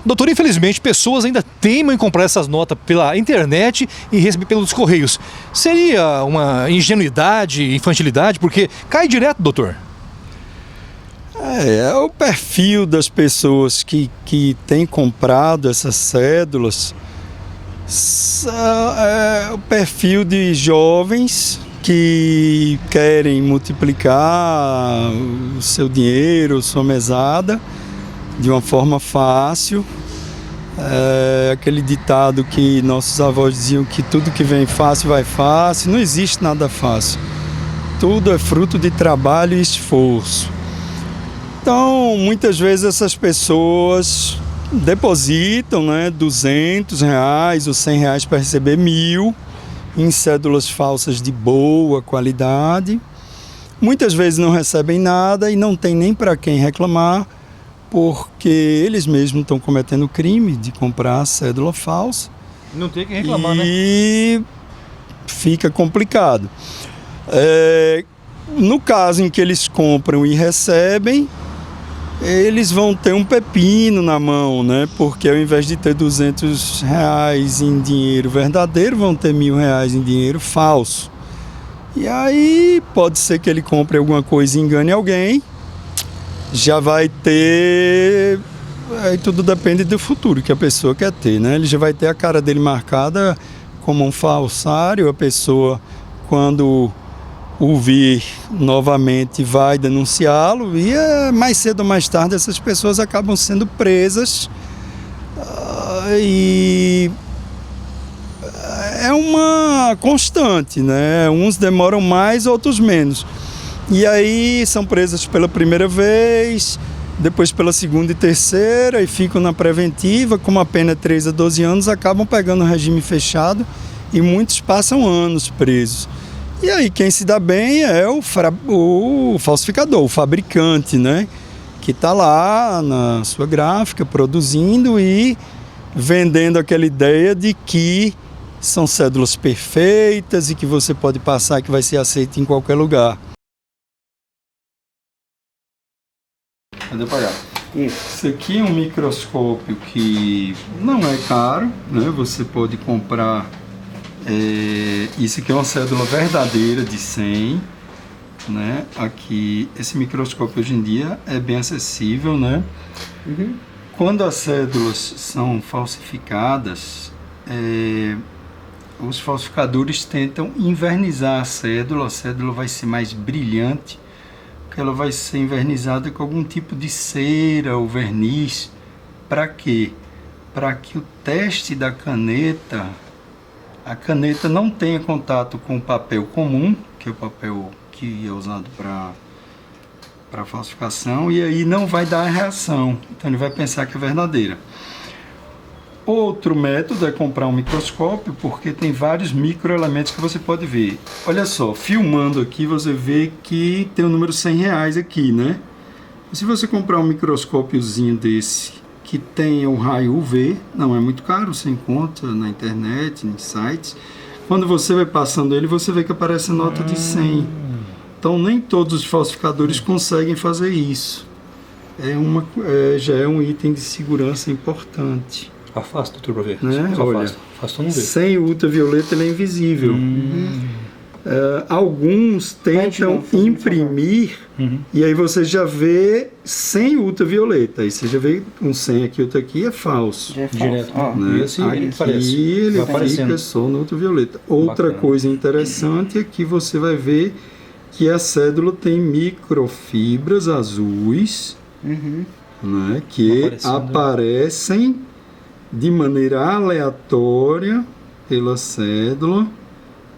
Doutor, infelizmente, pessoas ainda teimam em comprar essas notas pela internet e receber pelos correios. Seria uma ingenuidade, infantilidade, porque cai direto, doutor? É o perfil das pessoas que têm comprado essas cédulas. É o perfil de jovens que querem multiplicar o seu dinheiro, sua mesada, de uma forma fácil. É aquele ditado que nossos avós diziam que tudo que vem fácil vai fácil. Não existe nada fácil. Tudo é fruto de trabalho e esforço. Então, muitas vezes essas pessoas depositam, né, R$200 ou R$100 para receber 1.000 em cédulas falsas de boa qualidade. Muitas vezes não recebem nada e não tem nem para quem reclamar, porque eles mesmos estão cometendo o crime de comprar cédula falsa. Não tem quem reclamar, né? E fica complicado. No caso em que eles compram e recebem, eles vão ter um pepino na mão, né? Porque ao invés de ter R$200 em dinheiro verdadeiro, vão ter R$1.000 em dinheiro falso. E aí pode ser que ele compre alguma coisa e engane alguém. Já vai ter... Aí tudo depende do futuro que a pessoa quer ter, né? Ele já vai ter a cara dele marcada como um falsário. A pessoa, quando o vir novamente, vai denunciá-lo e mais cedo ou mais tarde essas pessoas acabam sendo presas e é uma constante, né? Uns demoram mais, outros menos. E aí são presas pela primeira vez, depois pela segunda e terceira e ficam na preventiva, como a pena é 3 a 12 anos, acabam pegando o regime fechado e muitos passam anos presos. E aí quem se dá bem é o falsificador, o fabricante, né? Que está lá na sua gráfica produzindo e vendendo aquela ideia de que são cédulas perfeitas e que você pode passar, que vai ser aceito em qualquer lugar. Cadê pagar? Isso aqui é um microscópio que não é caro, né? Você pode comprar. Isso aqui é uma cédula verdadeira de 100, né? Aqui, esse microscópio hoje em dia é bem acessível, né? Uhum. Quando as cédulas são falsificadas, os falsificadores tentam invernizar a cédula vai ser mais brilhante, porque ela vai ser invernizada com algum tipo de cera ou verniz. Para quê? Para que o teste da caneta, a caneta não tenha contato com o papel comum, que é o papel que é usado para falsificação, e aí não vai dar a reação. Então ele vai pensar que é verdadeira. Outro método é comprar um microscópio, porque tem vários microelementos que você pode ver. Olha só, filmando aqui você vê que tem o número R$100 aqui, né? E se você comprar um microscópiozinho desse, que tem o raio UV, não é muito caro, você encontra na internet, em sites. Quando você vai passando ele, você vê que aparece a nota de 100. Então nem todos os falsificadores conseguem fazer isso. Já é um item de segurança importante. Afasta, doutor, para ver. Né? Olha, afasta, não vê. Sem o ultravioleta ele é invisível. Alguns tentam imprimir e aí você já vê sem ultravioleta. Aí você já vê um 100 aqui, outro aqui é falso. Já é falso. Direto. Né? E assim aqui ele fica só no ultravioleta. Outra coisa interessante é que você vai ver que a cédula tem microfibras azuis, né, que aparecem de maneira aleatória pela cédula,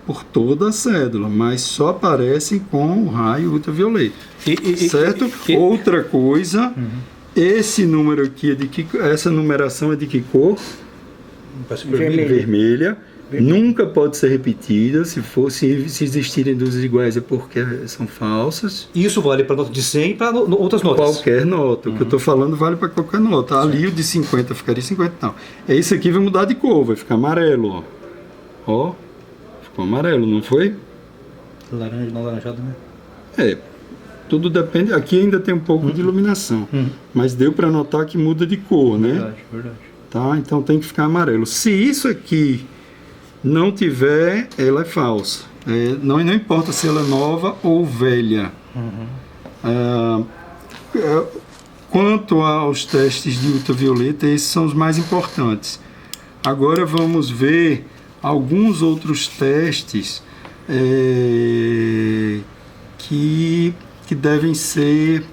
por toda a cédula, mas só aparecem com o raio ultravioleta. Certo? Outra coisa, esse número aqui, essa numeração é de que cor? Vermelha. Nunca pode ser repetida. Se existirem duas iguais é porque são falsas. Isso vale para nota de 100 e para outras notas? Qualquer nota. O que eu estou falando vale para qualquer nota. Ali o de 50 ficaria 50 e tal. Esse aqui vai mudar de cor, vai ficar amarelo. Ó. Ficou amarelo, não foi? Laranja, não laranjado, né? Tudo depende. Aqui ainda tem um pouco de iluminação, mas deu para notar que muda de cor, né? Verdade, verdade. Tá? Então tem que ficar amarelo. Se isso aqui não tiver, ela é falsa. Não importa se ela é nova ou velha. Quanto aos testes de ultravioleta, esses são os mais importantes. Agora vamos ver alguns outros testes que devem ser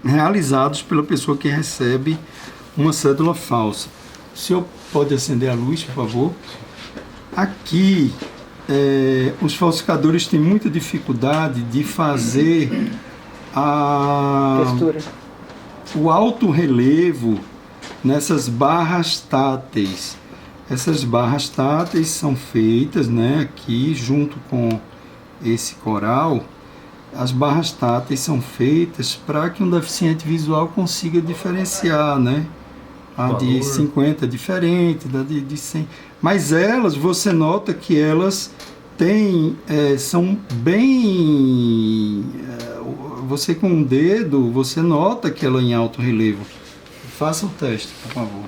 realizados pela pessoa que recebe uma cédula falsa. O senhor pode acender a luz, por favor? Aqui, os falsificadores têm muita dificuldade de fazer o alto relevo nessas barras táteis. Essas barras táteis são feitas, né, aqui junto com esse coral. As barras táteis são feitas para que um deficiente visual consiga diferenciar, né? A de 50 é diferente da de 100. Mas elas, você nota que elas têm, são bem... você com um dedo, você nota que ela é em alto relevo. Faça o teste, por favor.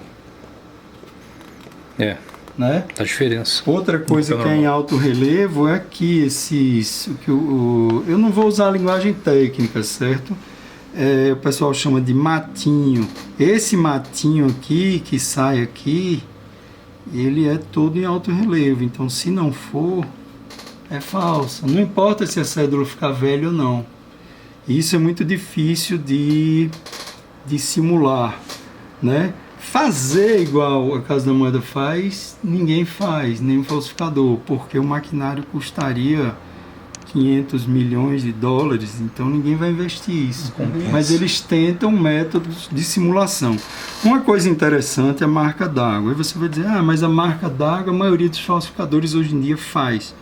Né? Tá a diferença. Outra coisa que é em alto relevo é que esses... eu não vou usar a linguagem técnica, certo? O pessoal chama de matinho. Esse matinho aqui, que sai aqui, ele é todo em alto relevo. Então, se não for, é falsa. Não importa se a cédula ficar velha ou não. Isso é muito difícil de simular, né? Fazer igual a Casa da Moeda faz, ninguém faz, nem o falsificador, porque o maquinário custaria 500 milhões de dólares, então ninguém vai investir isso. Mas eles tentam métodos de simulação. Uma coisa interessante é a marca d'água. Aí você vai dizer, mas a marca d'água a maioria dos falsificadores hoje em dia faz.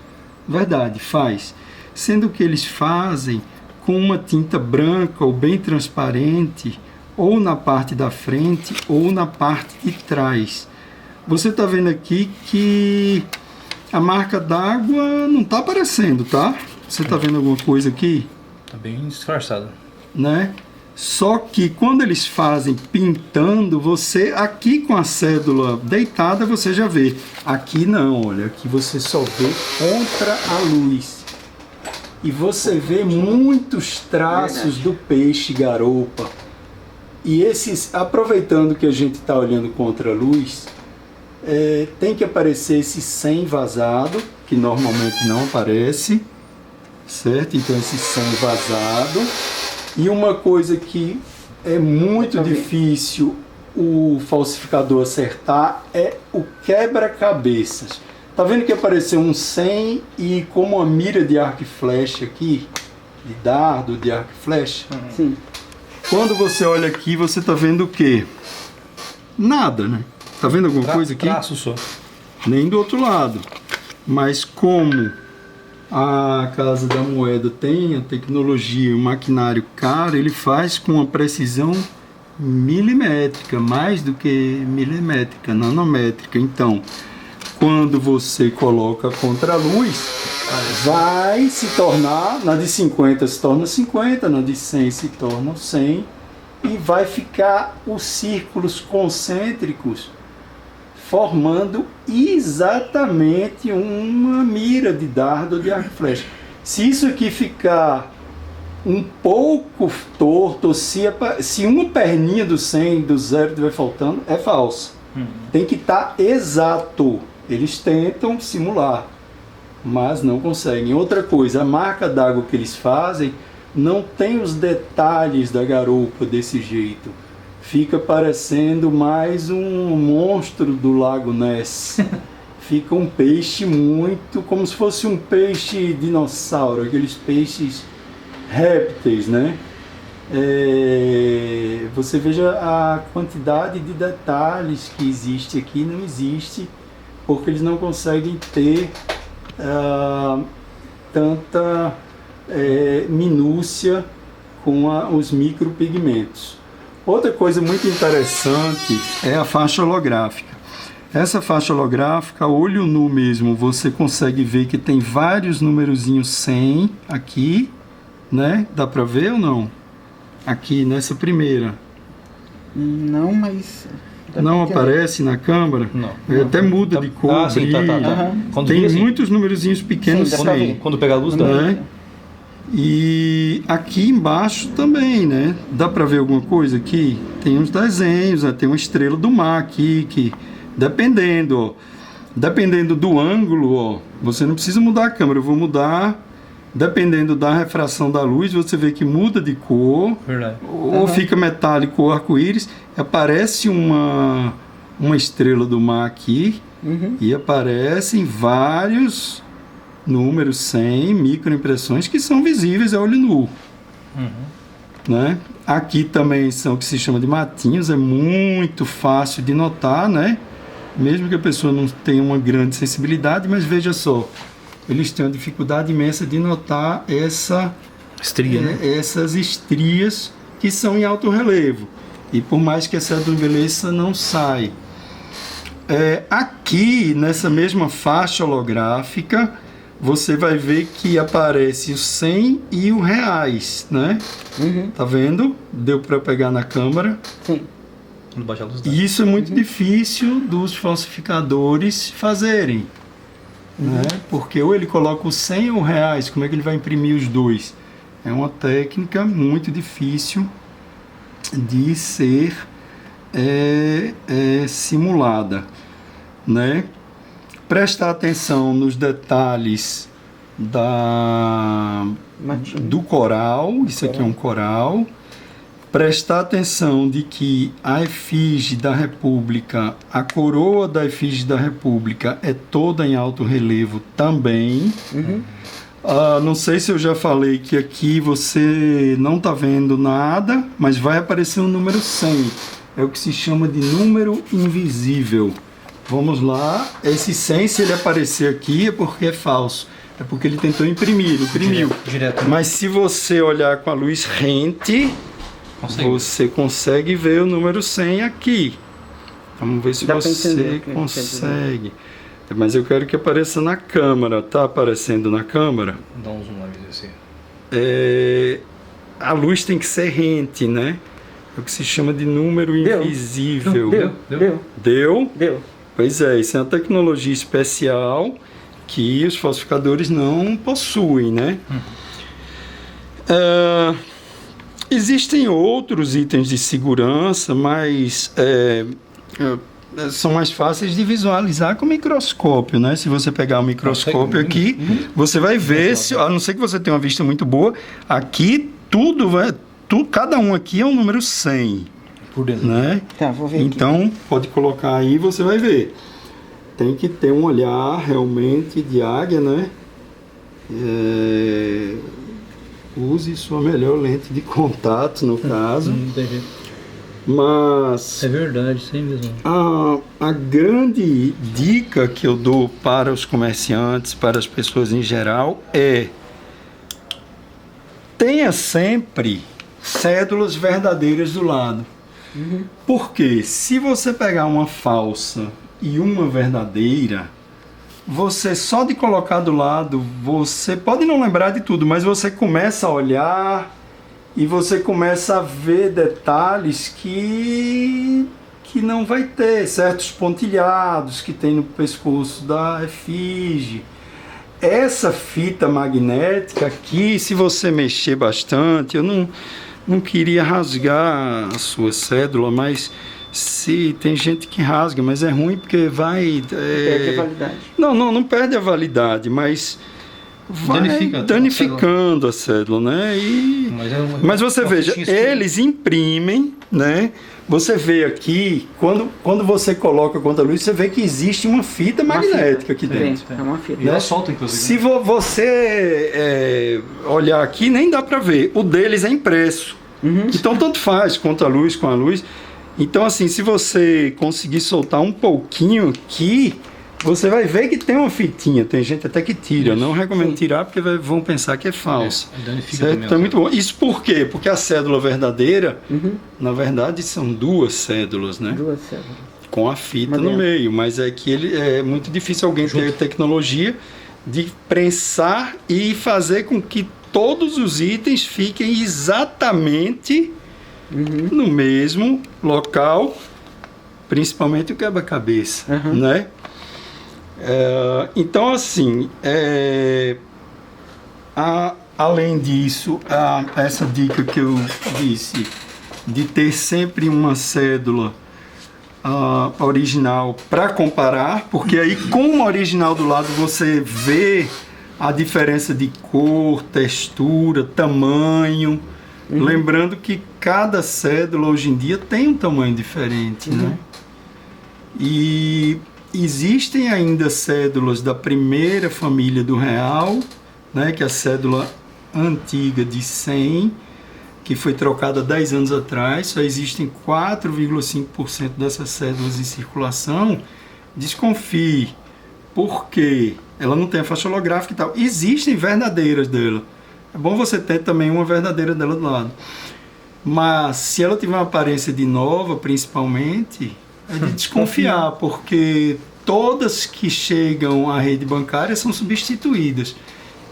Verdade, faz. Sendo que eles fazem com uma tinta branca ou bem transparente, ou na parte da frente ou na parte de trás. Você está vendo aqui que a marca d'água não está aparecendo, tá? Você está vendo alguma coisa aqui? Tá bem disfarçado. Né? Só que quando eles fazem pintando, você aqui com a cédula deitada você já vê. Aqui não, olha, aqui você só vê contra a luz. E você vê muitos traços do peixe garoupa. E esses, aproveitando que a gente está olhando contra a luz, tem que aparecer esse 100 vazado, que normalmente não aparece, certo? Então esse 100 vazado. E uma coisa que é muito difícil o falsificador acertar é o quebra-cabeças. Tá vendo que apareceu um 100 e como uma mira de arco e flecha aqui, de dardo, de arco e flecha? Sim. Quando você olha aqui, você está vendo o quê? Nada, né? Tá vendo alguma coisa aqui? Traço só. Nem do outro lado. Mas como a Casa da Moeda tem a tecnologia e o maquinário caro, ele faz com uma precisão milimétrica, mais do que milimétrica, nanométrica. Então, quando você coloca contra a luz, vai se tornar, na de 50 se torna 50, na de 100 se torna 100, e vai ficar os círculos concêntricos formando exatamente uma mira de dardo ou de arco e flecha. Se isso aqui ficar um pouco torto, ou se uma perninha do 100, do 0 estiver faltando, é falso. Tem que estar exato. Eles tentam simular, mas não conseguem. Outra coisa, a marca d'água que eles fazem não tem os detalhes da garoupa desse jeito. Fica parecendo mais um monstro do Lago Ness. Fica um peixe muito, como se fosse um peixe dinossauro, aqueles peixes répteis, né? Você veja a quantidade de detalhes que existe aqui, não existe, porque eles não conseguem ter tanta minúcia com os micropigmentos. Outra coisa muito interessante é a faixa holográfica. Essa faixa holográfica, olho nu mesmo, você consegue ver que tem vários numerozinhos 100 aqui, né? Dá para ver ou não? Aqui nessa primeira. Não, mas... Não aparece na câmera? Não. Ele até muda de cor, sim, brilha. Quando Tem vira, assim, muitos numerozinhos pequenos, Sim, dá pra ver. quando pega a luz, dá. né? E aqui embaixo também, né? Dá para ver alguma coisa aqui? Tem uns desenhos, né? Tem uma estrela do mar aqui, que dependendo, ó, dependendo do ângulo, ó, você não precisa mudar a câmera, eu vou mudar, dependendo da refração da luz, você vê que muda de cor, Verdade. ou fica metálico ou arco-íris, aparece uma estrela do mar aqui, e aparecem vários números 100, microimpressões que são visíveis a olho nu. Né? Aqui também são o que se chama de matinhos, é muito fácil de notar, né? Mesmo que a pessoa não tenha uma grande sensibilidade, mas veja só, eles têm uma dificuldade imensa de notar Estria, né? essas estrias que são em alto relevo. E por mais que a cédula envelheça, não sai. Aqui, nessa mesma faixa holográfica, você vai ver que aparece o 100 e o reais, né? Tá vendo? Deu para pegar na câmera. Sim. Quando baixa a luz, dá. E isso é muito difícil dos falsificadores fazerem, né? Porque ou ele coloca o 100 ou o reais, como é que ele vai imprimir os dois? É uma técnica muito difícil de ser simulada, né? Prestar atenção nos detalhes do coral, isso aqui é um coral. Prestar atenção de que a efígie da República, a coroa da efígie da República é toda em alto relevo também. Não sei se eu já falei que aqui você não está vendo nada, mas vai aparecer o número 100. É o que se chama de número invisível. Vamos lá. Esse 100, se ele aparecer aqui, é porque é falso. É porque ele tentou imprimir, ele imprimiu. Direto. Mas se você olhar com a luz rente, você consegue ver o número 100 aqui. Vamos ver se Dá pra você entender o que consegue. Mas eu quero que apareça na câmera. Tá aparecendo na câmera? Dá um zoom lá, assim. A luz tem que ser rente, né? É o que se chama de número invisível. Deu? Pois é, isso é uma tecnologia especial que os falsificadores não possuem, né? Existem outros itens de segurança, mas são mais fáceis de visualizar com microscópio, né? Se você pegar o microscópio aqui, você vai ver, a não ser que você tenha uma vista muito boa, aqui cada um aqui é um número 100. Por dentro. Né? Tá, vou ver então, pode colocar aí, você vai ver. Tem que ter um olhar realmente de águia, né? Use sua melhor lente de contato, no caso. Mas é verdade, isso aí mesmo. A grande dica que eu dou para os comerciantes, para as pessoas em geral, tenha sempre cédulas verdadeiras do lado. Porque se você pegar uma falsa e uma verdadeira, você só de colocar do lado, você pode não lembrar de tudo, mas você começa a olhar e você começa a ver detalhes que não vai ter, certos pontilhados que tem no pescoço da efígie. Essa fita magnética aqui, se você mexer bastante, eu não queria rasgar a sua cédula, mas se tem gente que rasga, mas é ruim porque vai... Perde a validade. Não perde a validade, mas vai danificando a cédula, né? Mas você veja, eles imprimem, né? Você vê aqui, quando você coloca contra a luz, você vê que existe uma fita magnética aqui dentro. É uma fita. E ela solta, inclusive. Se você olhar aqui, nem dá para ver. O deles é impresso. Então, tanto faz, contra a luz, com a luz. Então, assim, se você conseguir soltar um pouquinho aqui, você vai ver que tem uma fitinha. Tem gente até que tira. Não recomendo tirar, porque vão pensar que é falsa. Certo? Então é muito bom. Isso por quê? Porque a cédula verdadeira, na verdade, são duas cédulas, né? Duas cédulas. Com a fita no meio. Mas é que é muito difícil alguém ter tecnologia de prensar e fazer com que todos os itens fiquem exatamente no mesmo local, principalmente o quebra-cabeça, né? Então, assim, além disso, essa dica que eu disse, de ter sempre uma cédula original para comparar, porque aí com o original do lado você vê a diferença de cor, textura, tamanho. Lembrando que cada cédula hoje em dia tem um tamanho diferente, né? E existem ainda cédulas da primeira família do real, né, que é a cédula antiga de 100, que foi trocada 10 anos atrás. Só existem 4,5% dessas cédulas em circulação. Desconfie, porque ela não tem a faixa holográfica e tal. Existem verdadeiras dela. É bom você ter também uma verdadeira dela do lado. Mas se ela tiver uma aparência de nova, principalmente, é de desconfiar, porque todas que chegam à rede bancária são substituídas.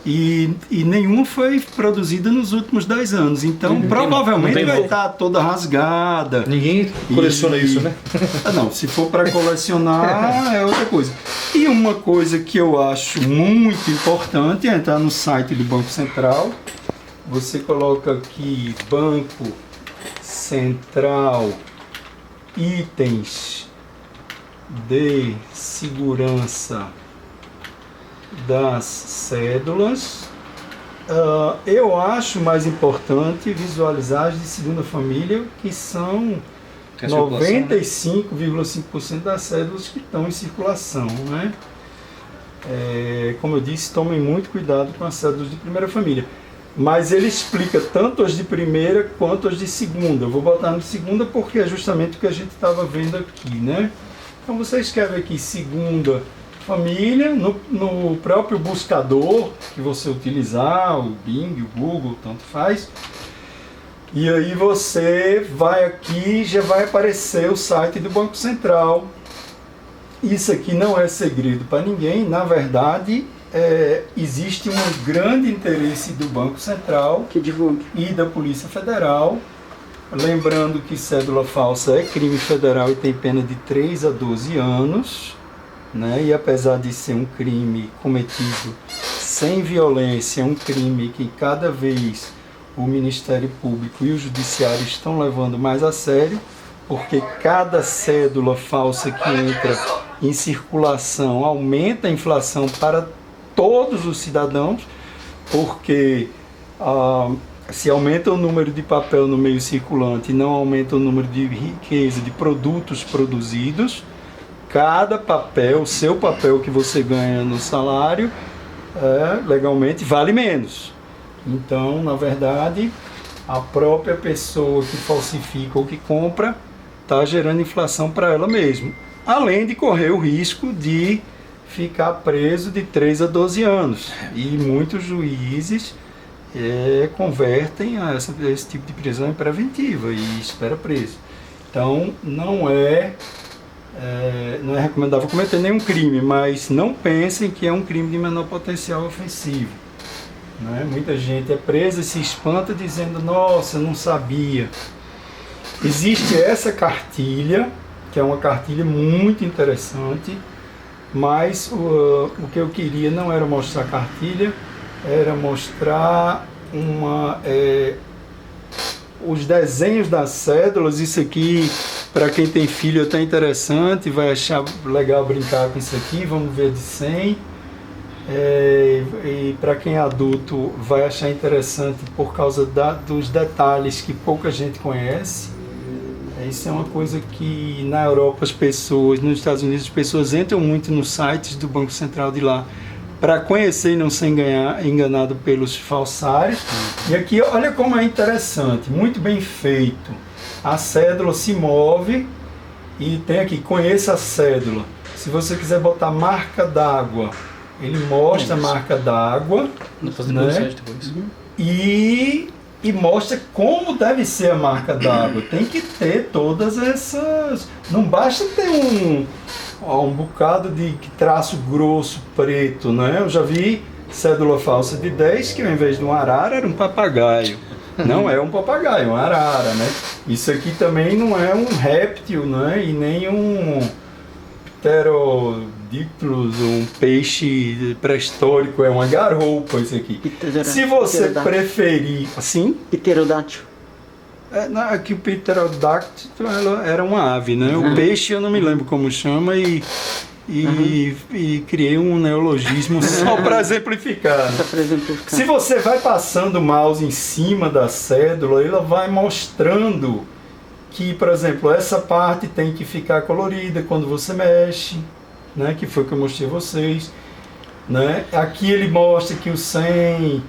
E nenhuma foi produzida nos últimos 10 anos. Então, provavelmente vai estar toda rasgada. Ninguém coleciona isso, né? Não, se for para colecionar, é outra coisa. E uma coisa que eu acho muito importante é entrar no site do Banco Central. Você coloca aqui Banco Central, itens de segurança das cédulas. Eu acho mais importante visualizar as de segunda família, que são 95,5% das cédulas que estão em circulação, né? Como eu disse, tomem muito cuidado com as cédulas de primeira família. Mas ele explica tanto as de primeira quanto as de segunda. Eu vou botar no de segunda porque é justamente o que a gente estava vendo aqui, né? Então você escreve aqui segunda família, no próprio buscador que você utilizar, o Bing, o Google, tanto faz. E aí você vai aqui, já vai aparecer o site do Banco Central. Isso aqui não é segredo para ninguém, na verdade existe um grande interesse do Banco Central Que divulgue. e da Polícia Federal. Lembrando que cédula falsa é crime federal e tem pena de 3 a 12 anos. Né? E apesar de ser um crime cometido sem violência, é um crime que cada vez o Ministério Público e o Judiciário estão levando mais a sério, porque cada cédula falsa que entra em circulação aumenta a inflação para todos os cidadãos, porque se aumenta o número de papel no meio circulante e não aumenta o número de riqueza de produtos produzidos, cada papel, o seu papel que você ganha no salário, legalmente vale menos. Então, na verdade, a própria pessoa que falsifica ou que compra está gerando inflação para ela mesma. Além de correr o risco de ficar preso de 3 a 12 anos. E muitos juízes convertem esse tipo de prisão em preventiva e espera preso. Então, não é recomendável cometer nenhum crime, mas não pensem que é um crime de menor potencial ofensivo. Né? Muita gente é presa e se espanta dizendo, nossa, não sabia. Existe essa cartilha, que é uma cartilha muito interessante, mas o que eu queria não era mostrar a cartilha, era mostrar os desenhos das cédulas. Isso aqui, para quem tem filho, é até interessante, vai achar legal brincar com isso aqui. Vamos ver de 100. E para quem é adulto, vai achar interessante por causa dos detalhes que pouca gente conhece. Isso é uma coisa que na Europa nos Estados Unidos, as pessoas entram muito nos sites do Banco Central de lá para conhecer e não ser enganado pelos falsários. E aqui, olha como é interessante, muito bem feito. A cédula se move e tem aqui, conheça a cédula. Se você quiser botar marca d'água, ele mostra a marca d'água, né? E mostra como deve ser a marca d'água. Tem que ter todas essas... Não basta ter um bocado de traço grosso preto, né? Eu já vi cédula falsa de 10, que ao invés de um arara era um papagaio. Não é um papagaio, é um arara, né? Isso aqui também não é um réptil, né? E nem um pterodactylus, um peixe pré-histórico, é uma garoupa isso aqui. Se você preferir, assim, Pterodáctilo. aqui o pterodáctilo era uma ave, né? O peixe eu não me lembro como chama e criei um neologismo só para exemplificar. Se você vai passando o mouse em cima da cédula, ela vai mostrando que, por exemplo, essa parte tem que ficar colorida quando você mexe, né? Que foi o que eu mostrei a vocês, né? Aqui ele mostra que o 100,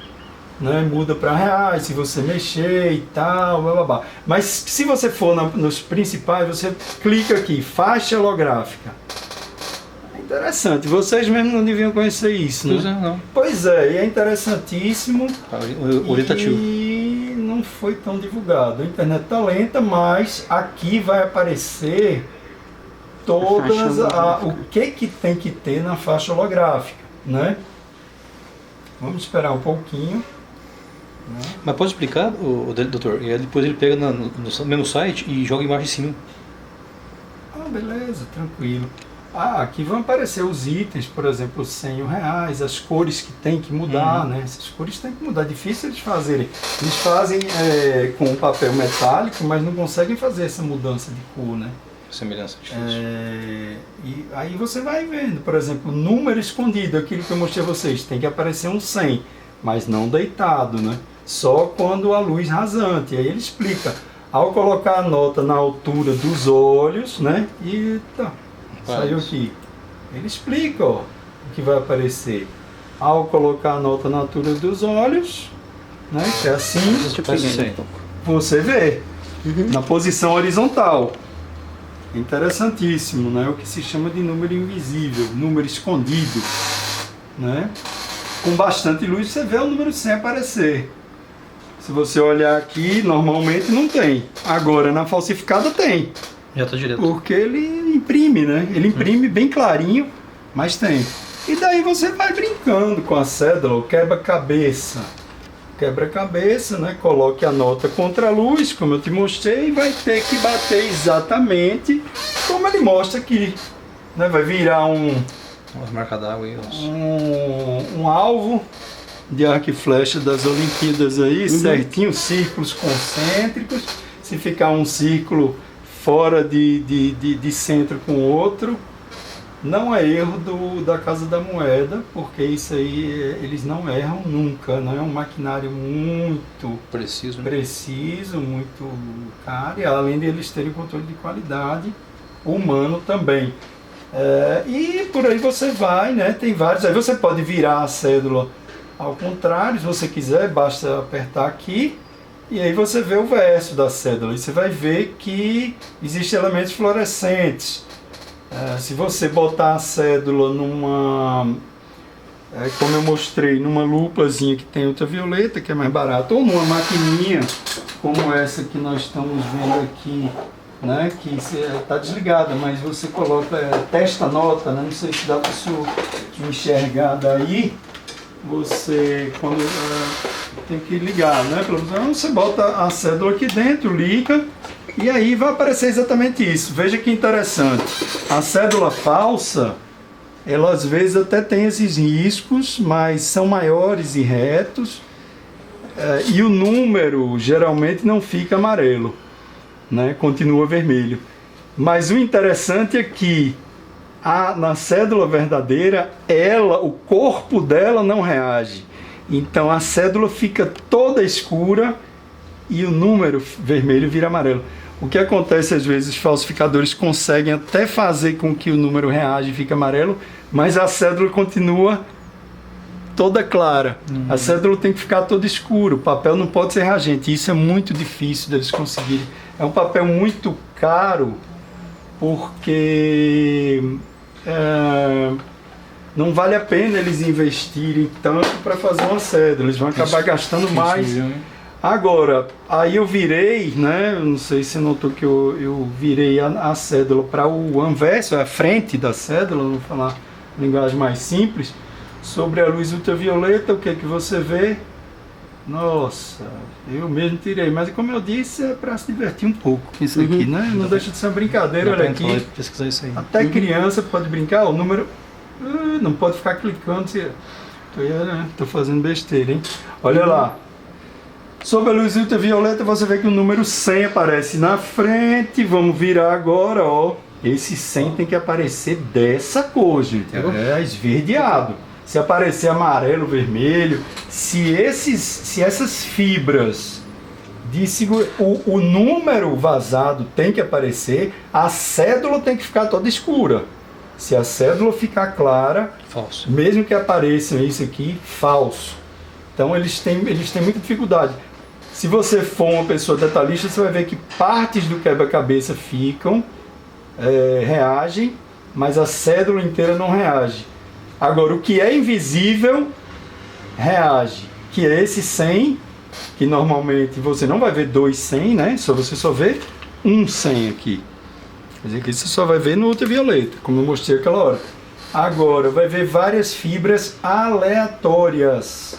né, muda para reais se você mexer e tal, blá, blá, blá. Mas se você for nos principais, você clica aqui, faixa holográfica. Interessante, vocês mesmo não deviam conhecer isso, né? Pois é, não. Pois é, e é interessantíssimo. Orientativo. E não foi tão divulgado. A internet tá lenta, mas aqui vai aparecer todas o que tem que ter na faixa holográfica, né? Vamos esperar um pouquinho. Né? Mas pode explicar, doutor? E aí depois ele pega no mesmo site e joga a imagem em cima. Beleza, tranquilo. Aqui vão aparecer os itens, por exemplo, R$100, as cores que tem que mudar, né? Essas cores tem que mudar, é difícil eles fazerem. Eles fazem com papel metálico, mas não conseguem fazer essa mudança de cor, né? Semelhança, difícil. E aí você vai vendo, por exemplo, número escondido, aquilo que eu mostrei a vocês, tem que aparecer um 100, mas não deitado, né? Só quando a luz rasante. Aí ele explica, ao colocar a nota na altura dos olhos, né? E tá. Saiu aqui. Ele explica, ó, o que vai aparecer. Ao colocar a nota na altura dos olhos, né, que é assim, você vê na posição horizontal. Interessantíssimo, né? O que se chama de número invisível, número escondido, né? Com bastante luz você vê o número 100 aparecer. Se você olhar aqui, normalmente não tem. Agora na falsificada tem. Já tá direto. Porque ele imprime, né? Ele imprime bem clarinho, mas tem. E daí você vai brincando com a cédula, o quebra-cabeça. Quebra-cabeça, né? Coloque a nota contra a luz, como eu te mostrei, e vai ter que bater exatamente como ele mostra aqui. Né? Vai virar Umas marcas d'água aí. um alvo de arco e flecha das Olimpíadas aí, certinho, círculos concêntricos. Se ficar um círculo fora de centro com outro, não é erro da Casa da Moeda, porque isso aí eles não erram nunca, não é um maquinário muito preciso, né? Muito caro, e além de eles terem controle de qualidade humano também. E por aí você vai, né? Tem vários, aí você pode virar a cédula ao contrário, se você quiser, basta apertar aqui. E aí você vê o verso da cédula, e você vai ver que existem elementos fluorescentes. Se você botar a cédula numa, como eu mostrei, numa lupazinha que tem ultravioleta, que é mais barato, ou numa maquininha como essa que nós estamos vendo aqui, né, que está desligada, mas você coloca, testa a nota, né, não sei se dá para o senhor enxergar daí. Você, quando tem que ligar, né? Pelo menos você bota a cédula aqui dentro, liga, e aí vai aparecer exatamente isso. Veja que interessante. A cédula falsa, ela às vezes até tem esses riscos, mas são maiores e retos, e o número geralmente não fica amarelo, né? Continua vermelho. Mas o interessante é que na cédula verdadeira, o corpo dela não reage. Então a cédula fica toda escura e o número vermelho vira amarelo. O que acontece às vezes, os falsificadores conseguem até fazer com que o número reage e fique amarelo, mas a cédula continua toda clara. A cédula tem que ficar toda escura, o papel não pode ser reagente. Isso é muito difícil deles conseguirem. É um papel muito caro, porque não vale a pena eles investirem tanto para fazer uma cédula, eles vão acabar gastando mais. Agora, aí eu virei, né? Não sei se você notou que eu virei a cédula para o anverso, a frente da cédula, vou falar linguagem mais simples, Sobre a luz ultravioleta, o que é que você vê? Nossa, eu mesmo tirei, mas como eu disse, é para se divertir um pouco isso aqui, né? Não deixa de ser uma brincadeira, olha aqui. Pesquisar isso aí. Até criança pode brincar, o número... não pode ficar clicando, tô fazendo besteira, hein? Olha lá. Sobre a luz ultravioleta, você vê que o número 100 aparece na frente. Vamos virar agora, ó. Esse 100 tem que aparecer dessa cor, gente. É esverdeado. Se aparecer amarelo, vermelho, se essas fibras o número vazado tem que aparecer, a cédula tem que ficar toda escura. Se a cédula ficar clara, falso. Mesmo que apareça isso aqui, falso. Então eles têm muita dificuldade. Se você for uma pessoa detalhista, você vai ver que partes do quebra-cabeça reagem, mas a cédula inteira não reage. Agora, o que é invisível reage, que é esse 100, que normalmente você não vai ver 2 100, né? Você só vê um 100 aqui. Quer dizer que você só vai ver no ultravioleta, como eu mostrei aquela hora. Agora, vai ver várias fibras aleatórias.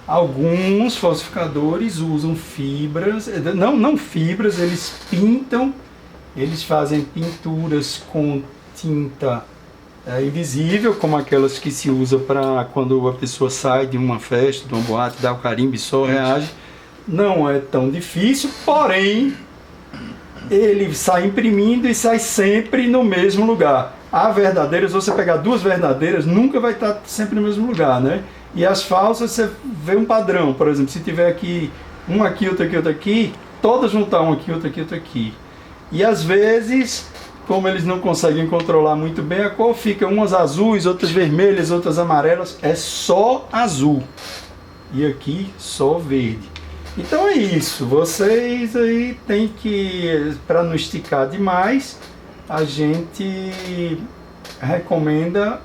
Alguns falsificadores usam fibras, não fibras, eles pintam, eles fazem pinturas com tinta invisível, como aquelas que se usa para quando a pessoa sai de uma festa, de uma boate, dá o carimbo e só reage. Não é tão difícil, porém, ele sai imprimindo e sai sempre no mesmo lugar. A verdadeira, se você pegar 2 verdadeiras, nunca vai estar sempre no mesmo lugar, né? E as falsas, você vê um padrão. Por exemplo, se tiver aqui, um aqui, outro aqui, outro aqui, todas vão estar um aqui, outro aqui, outro aqui. E às vezes, como eles não conseguem controlar muito bem a cor, fica umas azuis, outras vermelhas, outras amarelas, é só azul. E aqui, só verde. Então é isso, vocês aí tem que, para não esticar demais, a gente recomenda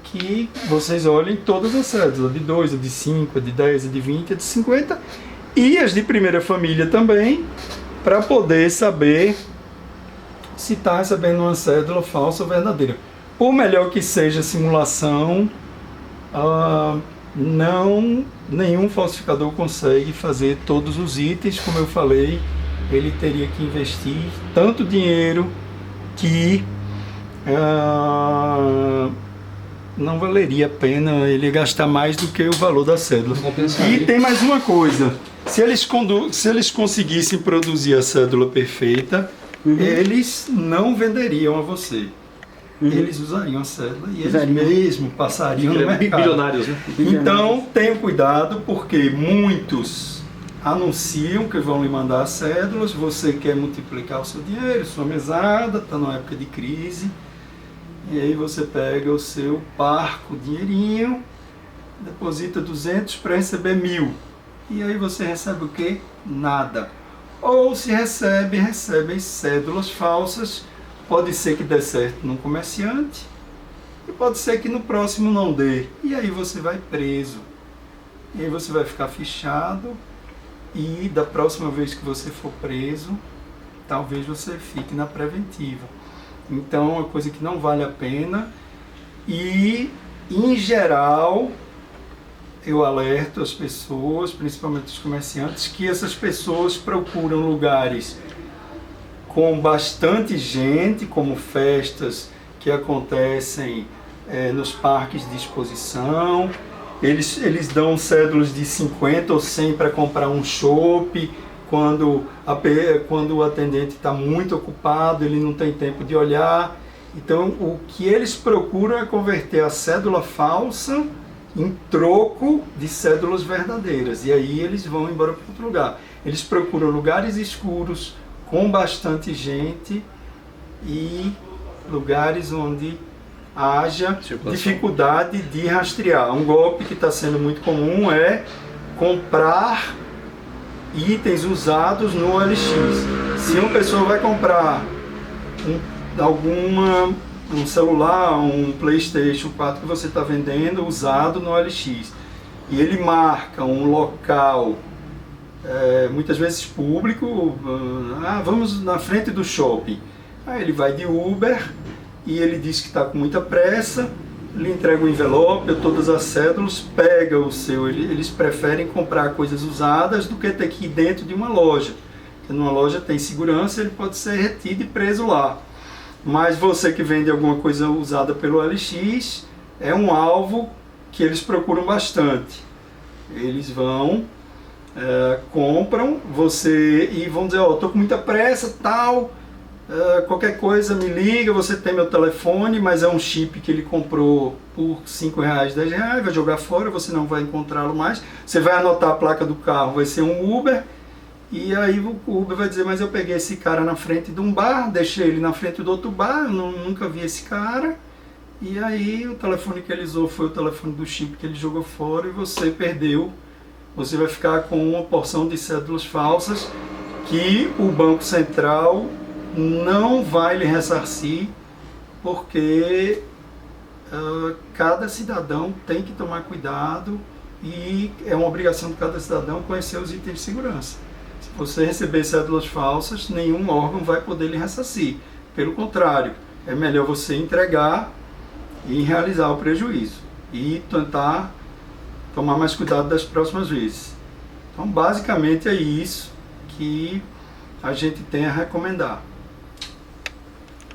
que vocês olhem todas as cédulas, de 2, a de 5, a de 10, a de 20, a de 50 e as de primeira família também, para poder saber se está recebendo uma cédula falsa ou verdadeira. Por melhor que seja a simulação, nenhum falsificador consegue fazer todos os itens. Como eu falei, ele teria que investir tanto dinheiro que não valeria a pena ele gastar mais do que o valor da cédula. E tem mais uma coisa, se eles conseguissem produzir a cédula perfeita, eles não venderiam a você. Eles usariam a cédula e eles mesmo passariam no mercado. Bilionários, né? Então, tenham cuidado, porque muitos anunciam que vão lhe mandar cédulas, você quer multiplicar o seu dinheiro, sua mesada, está numa época de crise, e aí você pega o seu parco dinheirinho, deposita 200 para receber 1.000, e aí você recebe o quê? Nada. Ou se recebem cédulas falsas. Pode ser que dê certo num comerciante e pode ser que no próximo não dê. E aí você vai preso. E aí você vai ficar fichado e da próxima vez que você for preso, talvez você fique na preventiva. Então é uma coisa que não vale a pena e, em geral, eu alerto as pessoas, principalmente os comerciantes, que essas pessoas procuram lugares com bastante gente, como festas que acontecem nos parques de exposição. Eles dão cédulas de 50 ou 100 para comprar um chopp, quando o atendente está muito ocupado, ele não tem tempo de olhar. Então, o que eles procuram é converter a cédula falsa em troco de cédulas verdadeiras. E aí eles vão embora para outro lugar. Eles procuram lugares escuros, com bastante gente e lugares onde haja dificuldade de rastrear. Um golpe que está sendo muito comum é comprar itens usados no OLX. Se uma pessoa vai comprar um celular, um PlayStation 4 que você está vendendo usado no OLX, e ele marca um local, muitas vezes público, vamos na frente do shopping. Aí ele vai de Uber e ele diz que está com muita pressa, lhe entrega um envelope ou todas as cédulas, pega o seu. Eles preferem comprar coisas usadas do que ter que ir dentro de uma loja. Porque numa loja tem segurança, ele pode ser retido e preso lá. Mas você que vende alguma coisa usada pelo OLX, é um alvo que eles procuram bastante. Eles vão, compram você e vão dizer, estou com muita pressa, tal, qualquer coisa me liga, você tem meu telefone, mas é um chip que ele comprou por R$5, R$10, vai jogar fora, você não vai encontrá-lo mais. Você vai anotar a placa do carro, vai ser um Uber, e aí o Uber vai dizer, mas eu peguei esse cara na frente de um bar, deixei ele na frente do outro bar, eu nunca vi esse cara. E aí o telefone que ele usou foi o telefone do chip que ele jogou fora e você perdeu. Você vai ficar com uma porção de cédulas falsas que o Banco Central não vai lhe ressarcir, porque cada cidadão tem que tomar cuidado e é uma obrigação de cada cidadão conhecer os itens de segurança. Se você receber cédulas falsas, nenhum órgão vai poder lhe ressarcir. Pelo contrário, é melhor você entregar e realizar o prejuízo e tentar tomar mais cuidado das próximas vezes. Então, basicamente é isso que a gente tem a recomendar.